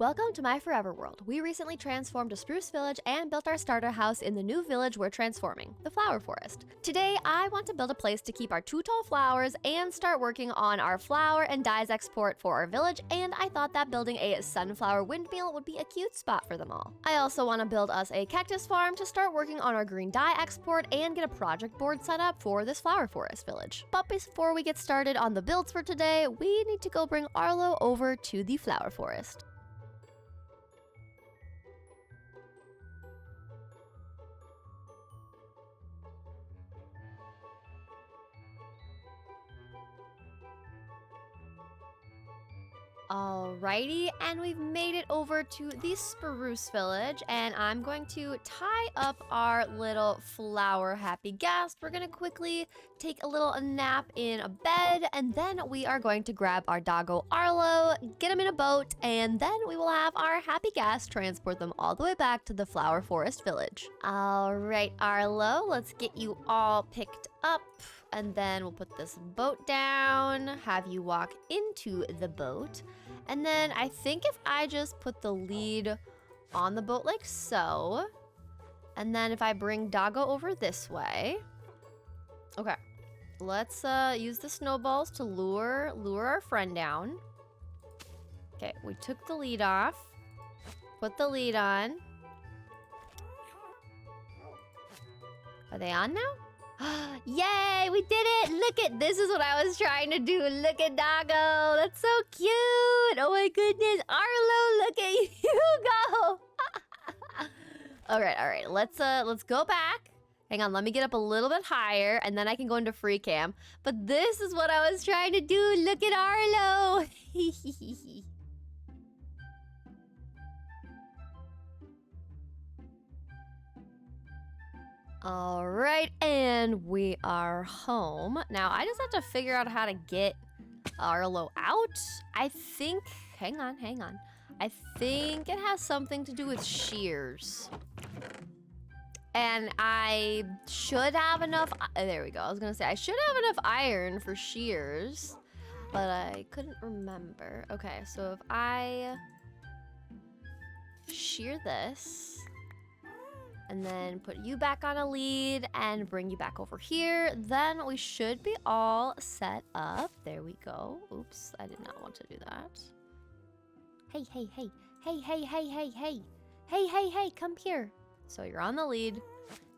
Welcome to my forever world. We recently transformed a spruce village and built our starter house in the new village we're transforming, the flower forest. Today, I want to build a place to keep our 2 tall flowers and start working on our flower and dyes export for our village, and I thought that building a sunflower windmill would be a cute spot for them all. I also want to build us a cactus farm to start working on our green dye export and get a project board set up for this flower forest village. But before we get started on the builds for today, we need to go bring Arlo over to the flower forest. Alrighty, and we've made it over to the spruce village, and I'm going to tie up our little flower happy ghast. We're gonna quickly take a little nap in a bed, and then we are going to grab our doggo Arlo, get him in a boat, and then we will have our happy ghast transport them all the way back to the flower forest village. Alright, Arlo, let's get you all picked up. And then we'll put this boat down, have you walk into the boat. And then I think if I just put the lead on the boat like so, and then if I bring Doggo over this way. Okay, let's use the snowballs to lure our friend down. Okay, we took the lead off, put the lead on. Are they on now? Yay, we did it! Look at, this is what I was trying to do. Look at Doggo, that's so cute. Oh my goodness, Arlo, look at you go. All right, let's go back. Hang on, let me get up a little bit higher and then I can go into free cam. But this is what I was trying to do. Look at Arlo. All right, and we are home. Now, I just have to figure out how to get Arlo out. I think, hang on. I think it has something to do with shears. And I should have enough, there we go. I was gonna say, I should have enough iron for shears, but I couldn't remember. Okay, so if I shear this, and then put you back on a lead and bring you back over here, then we should be all set up. There we go. Oops, I did not want to do that. Hey, come here. So you're on the lead.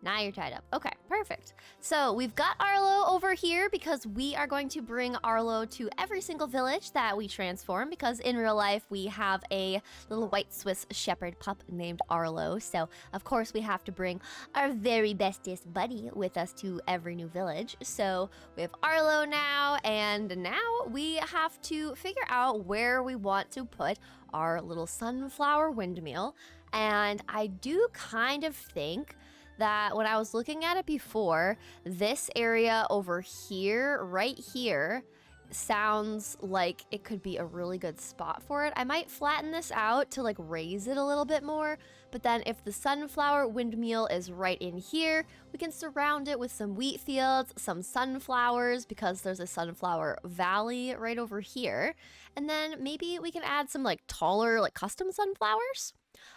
Now you're tied up. Okay, perfect. So we've got Arlo over here because we are going to bring Arlo to every single village that we transform, because in real life we have a little white Swiss shepherd pup named Arlo. So of course we have to bring our very bestest buddy with us to every new village. So we have Arlo now, and now we have to figure out where we want to put our little sunflower windmill. And I do kind of think that when I was looking at it before, this area over here, right here, sounds like it could be a really good spot for it. I might flatten this out to like raise it a little bit more, but then if the sunflower windmill is right in here, we can surround it with some wheat fields, some sunflowers, because there's a sunflower valley right over here. And then maybe we can add some like taller, like custom sunflowers.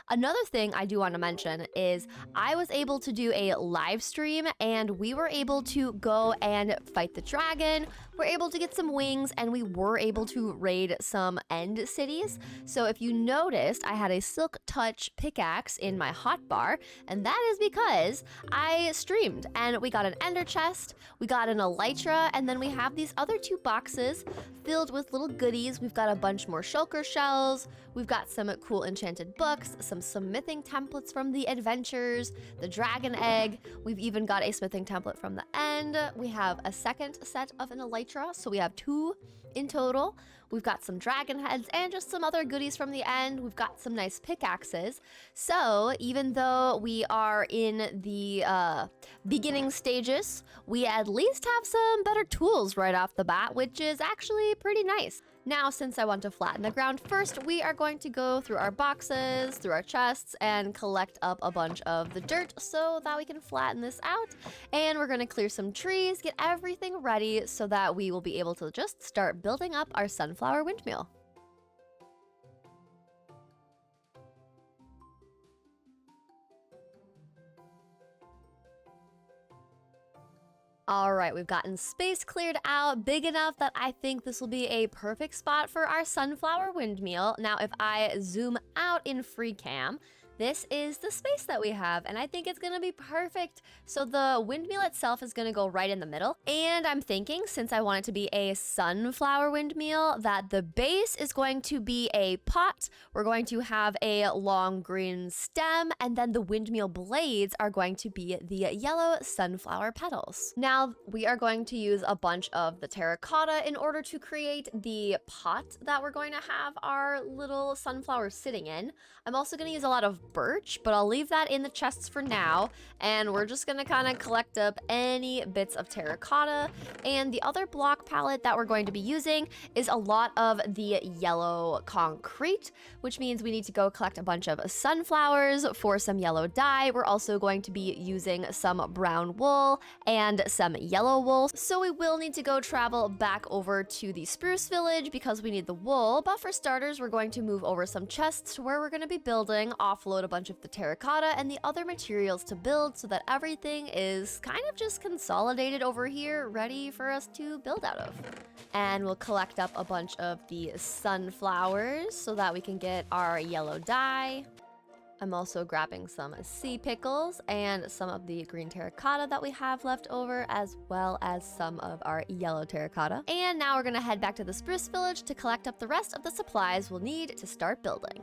Another thing I do want to mention is I was able to do a live stream, and we were able to go and fight the dragon. We're able to get some wings, and we were able to raid some end cities. So if you noticed, I had a silk touch pickaxe in my hotbar, and that is because I streamed, and we got an ender chest, we got an elytra, and then we have these other 2 boxes filled with little goodies. We've got a bunch more shulker shells, we've got some cool enchanted books, some smithing templates from the adventures, the dragon egg. We've even got a smithing template from the end. We have a second set of an elytra, so we have 2 in total. We've got some dragon heads and just some other goodies from the end. We've got some nice pickaxes. So even though we are in the beginning stages, we at least have some better tools right off the bat, which is actually pretty nice. Now, since I want to flatten the ground first, we are going to go through our boxes, through our chests, and collect up a bunch of the dirt so that we can flatten this out. And we're going to clear some trees, get everything ready so that we will be able to just start building up our sunflower windmill. All right, we've gotten space cleared out big enough that I think this will be a perfect spot for our sunflower windmill. Now, if I zoom out in freecam, this is the space that we have, and I think it's gonna be perfect. So the windmill itself is gonna go right in the middle, and I'm thinking, since I want it to be a sunflower windmill, that the base is going to be a pot. We're going to have a long green stem, and then the windmill blades are going to be the yellow sunflower petals. Now, we are going to use a bunch of the terracotta in order to create the pot that we're going to have our little sunflower sitting in. I'm also going to use a lot of birch, but I'll leave that in the chests for now, and we're just going to kind of collect up any bits of terracotta. And the other block palette that we're going to be using is a lot of the yellow concrete, which means we need to go collect a bunch of sunflowers for some yellow dye. We're also going to be using some brown wool and some yellow wool, so we will need to go travel back over to the spruce village because we need the wool. But for starters, we're going to move over some chests to where we're going to be building, offload a bunch of the terracotta and the other materials to build so that everything is kind of just consolidated over here, ready for us to build out of. And we'll collect up a bunch of the sunflowers so that we can get our yellow dye. I'm also grabbing some sea pickles and some of the green terracotta that we have left over, as well as some of our yellow terracotta. And now we're gonna head back to the spruce village to collect up the rest of the supplies we'll need to start building.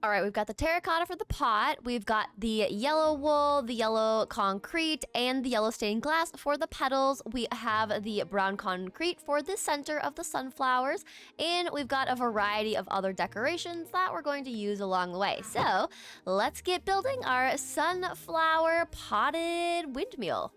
All right, we've got the terracotta for the pot, we've got the yellow wool, the yellow concrete, and the yellow stained glass for the petals. We have the brown concrete for the center of the sunflowers, and we've got a variety of other decorations that we're going to use along the way. So let's get building our sunflower potted windmill.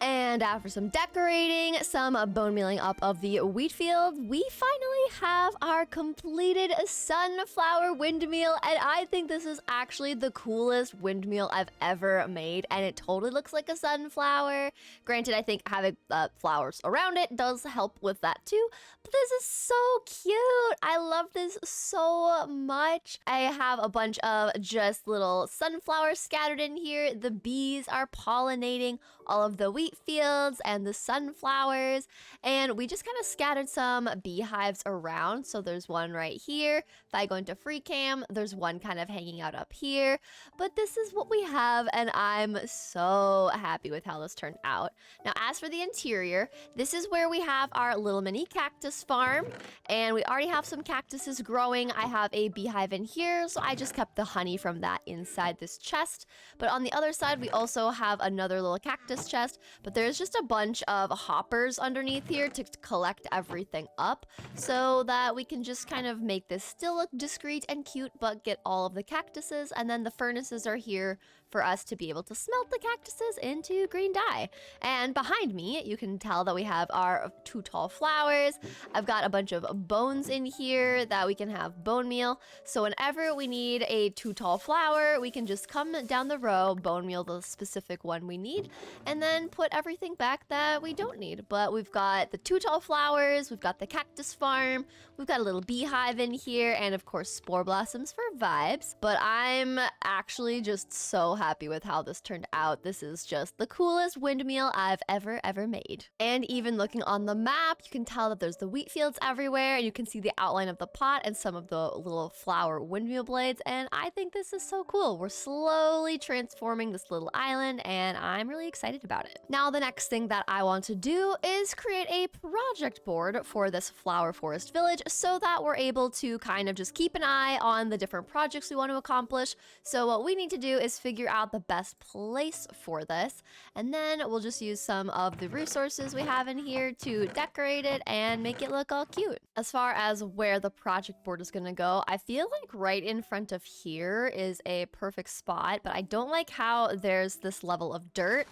And after some decorating, some bone mealing up of the wheat field, we finally have our completed sunflower windmill. And I think this is actually the coolest windmill I've ever made. And it totally looks like a sunflower. Granted, I think having flowers around it does help with that too. But this is so cute. I love this so much. I have a bunch of just little sunflowers scattered in here. The bees are pollinating all of the wheat fields and the sunflowers, and we just kind of scattered some beehives around. So there's one right here. If I go into freecam, there's one kind of hanging out up here, but this is what we have, and I'm so happy with how this turned out. Now, as for the interior, this is where we have our little mini cactus farm, and we already have some cactuses growing. I have a beehive in here, so I just kept the honey from that inside this chest. But on the other side, we also have another little cactus chest, but there's just a bunch of hoppers underneath here to collect everything up so that we can just kind of make this still look discreet and cute, but get all of the cactuses. And then the furnaces are here for us to be able to smelt the cactuses into green dye. And behind me, you can tell that we have our 2 tall flowers. I've got a bunch of bones in here that we can have bone meal. So whenever we need a 2 tall flower, we can just come down the row, bone meal the specific one we need, and then put everything back that we don't need. But we've got the 2 tall flowers, we've got the cactus farm, we've got a little beehive in here, and of course spore blossoms for vibes. But I'm actually just so happy with how this turned out. This is just the coolest windmill I've ever made. And even looking on the map, you can tell that there's the wheat fields everywhere, and you can see the outline of the pot and some of the little flower windmill blades, and I think this is so cool. We're slowly transforming this little island, and I'm really excited about it. Now, the next thing that I want to do is create a project board for this flower forest village so that we're able to kind of just keep an eye on the different projects we want to accomplish. So what we need to do is figure out the best place for this, and then we'll just use some of the resources we have in here to decorate it and make it look all cute. As far as where the project board is gonna go, I feel like right in front of here is a perfect spot, but I don't like how there's this level of dirt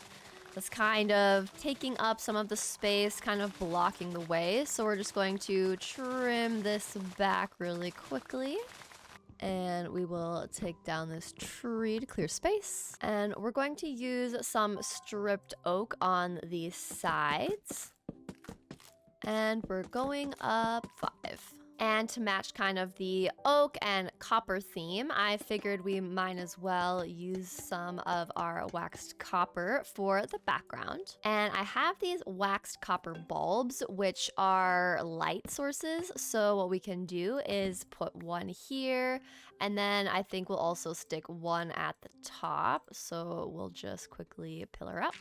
that's kind of taking up some of the space, kind of blocking the way. So we're just going to trim this back really quickly. And we will take down this tree to clear space. And we're going to use some stripped oak on the sides. And we're going up 5. And to match kind of the oak and copper theme, I figured we might as well use some of our waxed copper for the background. And I have these waxed copper bulbs, which are light sources. So what we can do is put one here, and then I think we'll also stick one at the top. So we'll just quickly pillar up.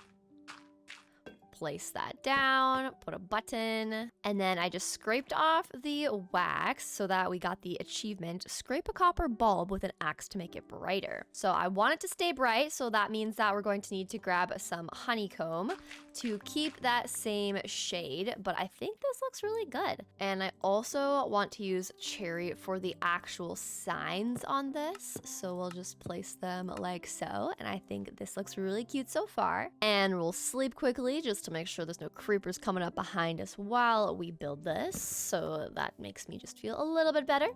Place that down, put a button, and then I just scraped off the wax so that we got the achievement, scrape a copper bulb with an axe to make it brighter. So I want it to stay bright, so that means that we're going to need to grab some honeycomb to keep that same shade, but I think this looks really good. And I also want to use cherry for the actual signs on this, so we'll just place them like so, and I think this looks really cute so far. And we'll sleep quickly just to make sure there's no creepers coming up behind us while we build this, so that makes me just feel a little bit better.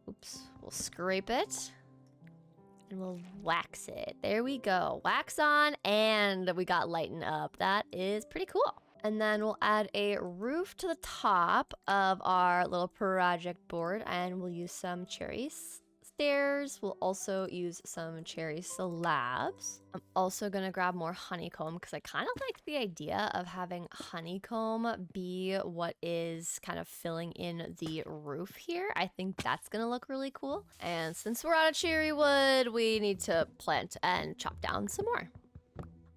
Oops, we'll scrape it and we'll wax it. There we go, wax on, and we got lighten up. That is pretty cool. And then we'll add a roof to the top of our little project board, and we'll use some cherries. Stairs. We'll also use some cherry slabs. I'm also gonna grab more honeycomb because I kind of like the idea of having honeycomb be what is kind of filling in the roof here. I think that's gonna look really cool. And since we're out of cherry wood, we need to plant and chop down some more.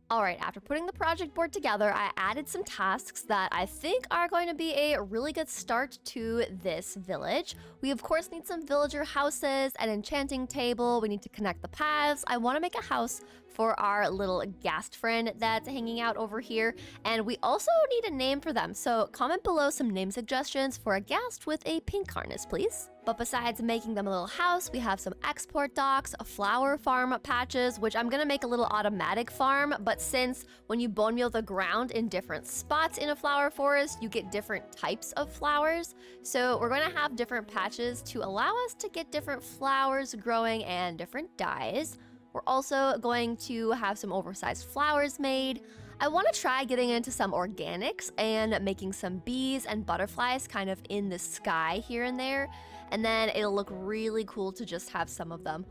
All right, after putting the project board together, I added some tasks that I think are going to be a really good start to this village. We of course need some villager houses, an enchanting table, we need to connect the paths. I want to make a house for our little ghast friend that's hanging out over here, and we also need a name for them. So comment below some name suggestions for a ghast with a pink harness, please. But besides making them a little house, we have some export docks, flower farm patches, which I'm gonna make a little automatic farm, but since when you bone meal the ground in different spots in a flower forest, you get different types of flowers. So we're gonna have different patches to allow us to get different flowers growing and different dyes. We're also going to have some oversized flowers made. I want to try getting into some organics and making some bees and butterflies kind of in the sky here and there. And then it'll look really cool to just have some of them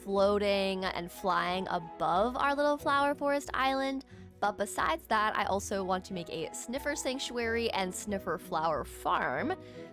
floating and flying above our little flower forest island. But besides that, I also want to make a sniffer sanctuary and sniffer flower farm.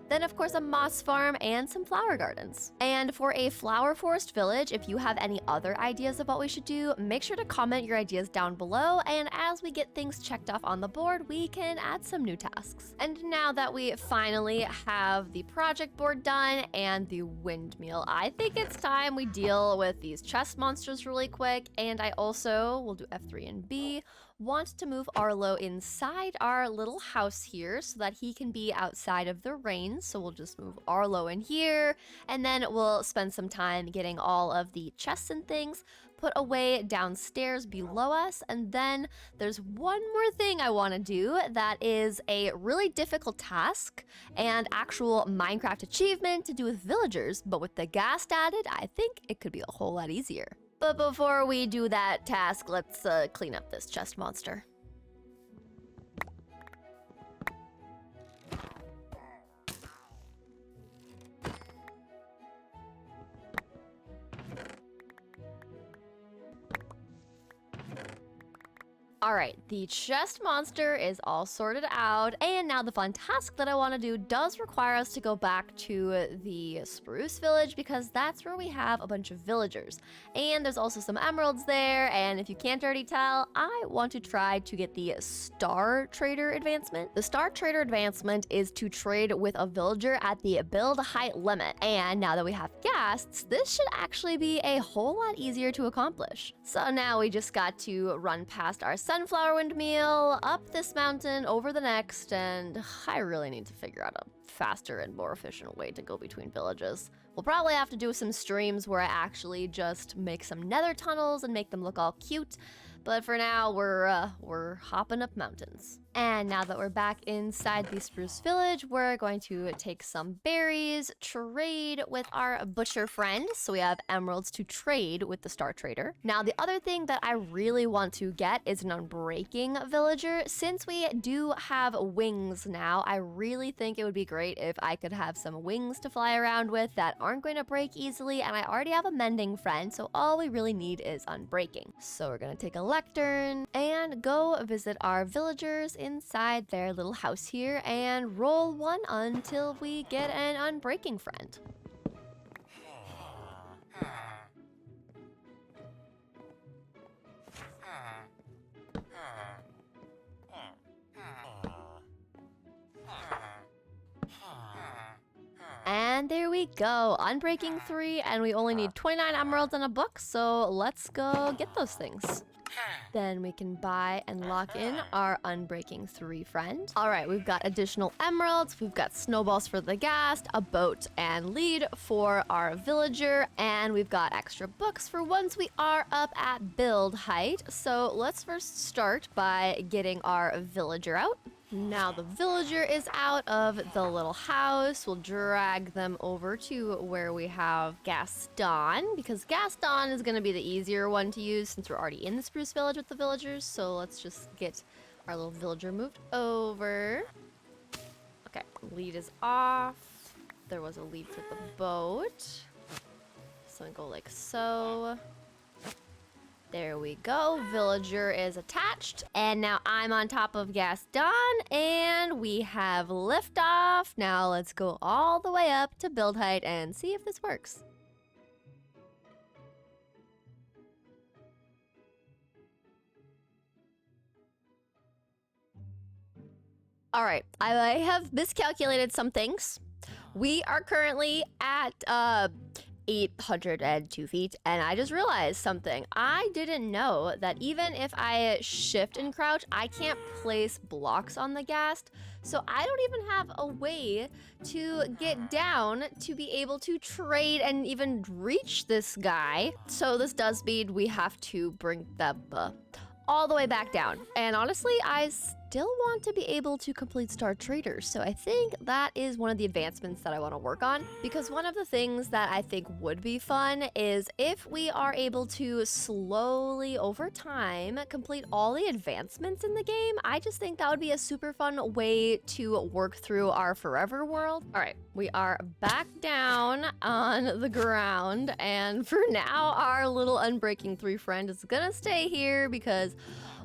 Then of course a moss farm and some flower gardens. And for a flower forest village, if you have any other ideas of what we should do, make sure to comment your ideas down below, and as we get things checked off on the board, we can add some new tasks. And now that we finally have the project board done and the windmill, I think it's time we deal with these chest monsters really quick. And I also will do F3 and B, want to move Arlo inside our little house here so that he can be outside of the rain. So we'll just move Arlo in here, and then we'll spend some time getting all of the chests and things put away downstairs below us. And then there's one more thing I want to do that is a really difficult task and actual Minecraft achievement to do with villagers, but with the ghast added, I think it could be a whole lot easier. But before we do that task, let's clean up this chest monster. All right, the chest monster is all sorted out, and now the fun task that I want to do does require us to go back to the spruce village because that's where we have a bunch of villagers. And there's also some emeralds there, and if you can't already tell, I want to try to get the star trader advancement. The star trader advancement is to trade with a villager at the build height limit, and now that we have ghasts, this should actually be a whole lot easier to accomplish. So now we just got to run past our sunflower windmill, up this mountain, over the next, and I really need to figure out a faster and more efficient way to go between villages. We'll probably have to do some streams where I actually just make some nether tunnels and make them look all cute, but for now we're hopping up mountains. And now that we're back inside the spruce village, we're going to take some berries, trade with our butcher friend. So we have emeralds to trade with the star trader. Now, the other thing that I really want to get is an unbreaking villager. Since we do have wings now, I really think it would be great if I could have some wings to fly around with that aren't going to break easily. And I already have a mending friend, so all we really need is unbreaking. So we're gonna take a lectern and go visit our villagers inside their little house here and roll one until we get an unbreaking friend. And there we go, unbreaking 3, and we only need 29 emeralds and a book, so let's go get those things. Then we can buy and lock in our unbreaking 3 friend. All right, we've got additional emeralds, we've got snowballs for the ghast, a boat and lead for our villager, and we've got extra books for once we are up at build height. So let's first start by getting our villager out. Now the villager is out of the little house. We'll drag them over to where we have Gaston, because Gaston is going to be the easier one to use since we're already in the spruce village with the villagers. So let's just get our little villager moved over. Okay, lead is off. There was a lead for the boat. So we go like so. There we go, villager is attached. And now I'm on top of Gaston and we have liftoff. Now let's go all the way up to build height and see if this works. All right, I have miscalculated some things. We are currently at 802 feet, and I just realized something. I didn't know that even if I shift and crouch, I can't place blocks on the ghast. So I don't even have a way to get down to be able to trade and even reach this guy. So this does mean we have to bring them all the way back down. And honestly, I still want to be able to complete Star Traders. So I think that is one of the advancements that I want to work on, because one of the things that I think would be fun is if we are able to slowly over time complete all the advancements in the game. I just think that would be a super fun way to work through our forever world. All right, we are back down on the ground, and for now our little Unbreaking 3 friend is gonna stay here because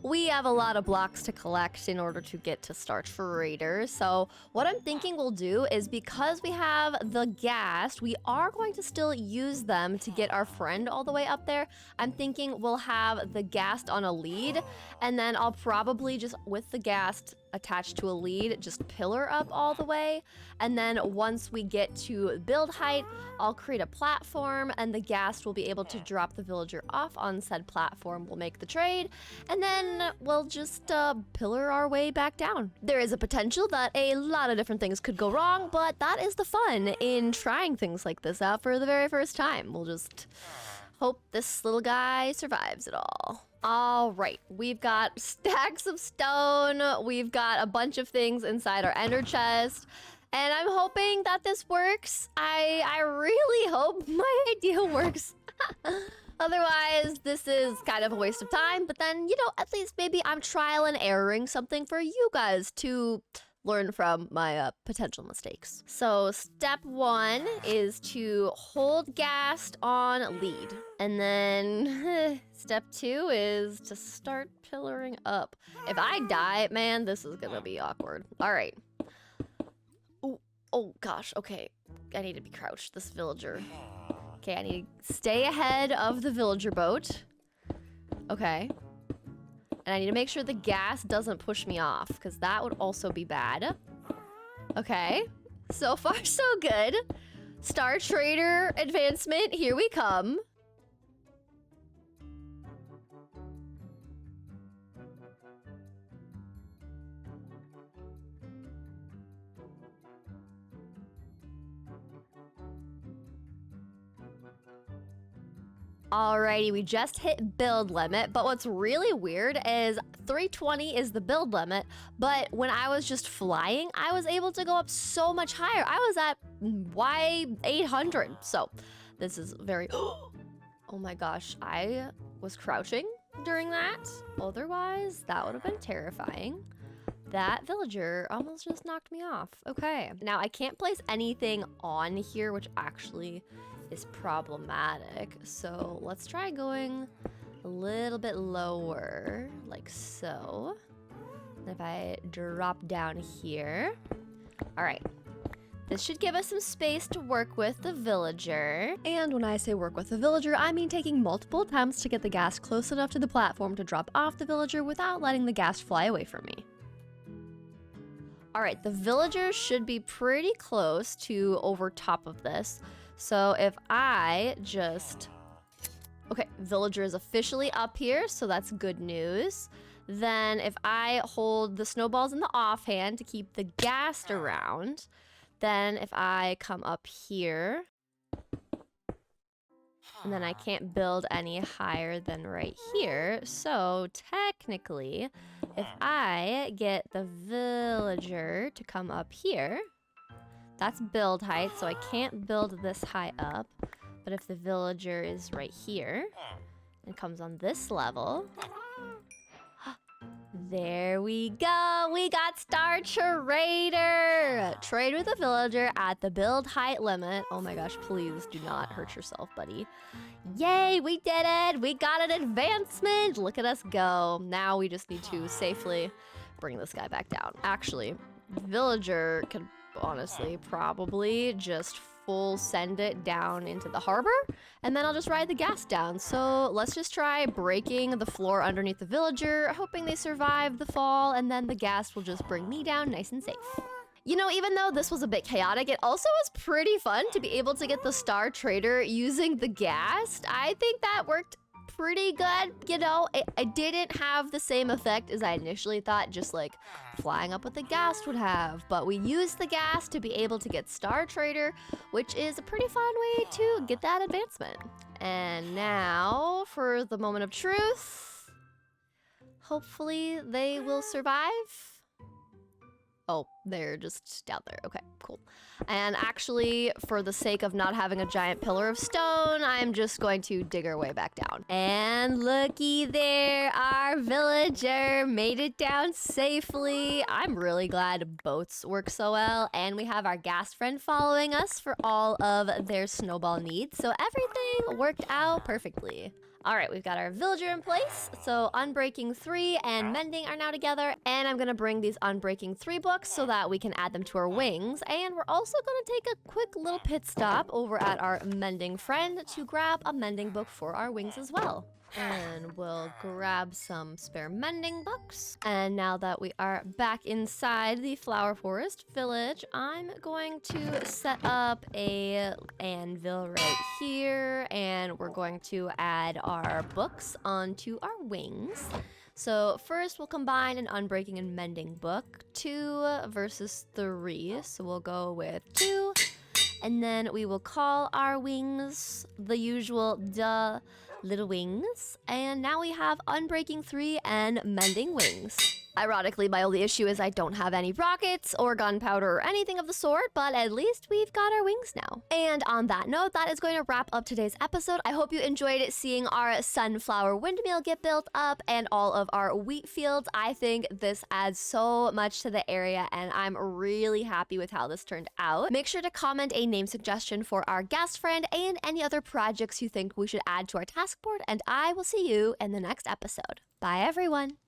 we have a lot of blocks to collect in order to get to Star Trader. So what I'm thinking we'll do is, because we have the ghast, we are going to still use them to get our friend all the way up there. I'm thinking we'll have the ghast on a lead, and then I'll probably just, with the ghast attached to a lead, just pillar up all the way. And then once we get to build height, I'll create a platform, and the ghast will be able to drop the villager off on said platform. We'll make the trade, and then we'll just pillar our way back down. There is a potential that a lot of different things could go wrong, but that is the fun in trying things like this out for the very first time. We'll just hope this little guy survives it all. All right, we've got stacks of stone. We've got a bunch of things inside our ender chest, and I'm hoping that this works. I really hope my idea works. Otherwise, this is kind of a waste of time, but then, you know, at least maybe I'm trial and erroring something for you guys to learn from my potential mistakes. So step 1 is to hold ghast on lead. And then step 2 is to start pillaring up. If I die, man, this is gonna be awkward. All right. Oh gosh, okay. I need to be crouched, this villager. Okay, I need to stay ahead of the villager boat. Okay. And I need to make sure the ghast doesn't push me off, because that would also be bad. Okay. So far, so good. Star Trader advancement, here we come. Alrighty, we just hit build limit, but what's really weird is 320 is the build limit, but when I was just flying, I was able to go up so much higher. I was at Y800, so this is very... Oh my gosh, I was crouching during that. Otherwise, that would have been terrifying. That villager almost just knocked me off. Okay, now I can't place anything on here, which actually is problematic. So let's try going a little bit lower, like so. And if I drop down here, all right. This should give us some space to work with the villager. And when I say work with the villager, I mean taking multiple attempts to get the ghast close enough to the platform to drop off the villager without letting the ghast fly away from me. All right, the villager should be pretty close to over top of this. So if I just... Okay, villager is officially up here, so that's good news. Then if I hold the snowballs in the offhand to keep the ghast around, then if I come up here, and then I can't build any higher than right here. So technically, if I get the villager to come up here, that's build height, so I can't build this high up. But if the villager is right here and comes on this level, there we go. We got Star Trader. Trade with a villager at the build height limit. Oh my gosh, please do not hurt yourself, buddy. Yay, we did it. We got an advancement. Look at us go. Now we just need to safely bring this guy back down. Actually, villager could honestly probably just full send it down into the harbor, and then I'll just ride the ghast down. So let's just try breaking the floor underneath the villager, hoping they survive the fall, and then the ghast will just bring me down nice and safe. You know, even though this was a bit chaotic, it also was pretty fun to be able to get the Star Trader using the ghast. I think that worked pretty good. You know, it didn't have the same effect as I initially thought, just like flying up with the ghast would have. But we used the ghast to be able to get Star Trader, which is a pretty fun way to get that advancement. And now for the moment of truth. Hopefully they will survive. Oh, they're just down there. Okay, cool. And actually, for the sake of not having a giant pillar of stone, I'm just going to dig our way back down. And looky there, our villager made it down safely. I'm really glad boats work so well. And we have our ghast friend following us for all of their snowball needs. So everything worked out perfectly. All right, we've got our villager in place. So unbreaking 3 and mending are now together. And I'm gonna bring these unbreaking 3 books so that we can add them to our wings. And we're also gonna take a quick little pit stop over at our mending friend to grab a mending book for our wings as well. And we'll grab some spare mending books. And now that we are back inside the Flower Forest village, I'm going to set up a anvil right here, and we're going to add our books onto our wings. So first we'll combine an unbreaking and mending book, 2 versus 3. So we'll go with 2, and then we will call our wings the usual little wings, and now we have unbreaking 3 and mending wings. Ironically, my only issue is I don't have any rockets or gunpowder or anything of the sort, but at least we've got our wings now. And on that note, that is going to wrap up today's episode. I hope you enjoyed seeing our sunflower windmill get built up and all of our wheat fields. I think this adds so much to the area, and I'm really happy with how this turned out. Make sure to comment a name suggestion for our guest friend and any other projects you think we should add to our task board, and I will see you in the next episode. Bye, everyone.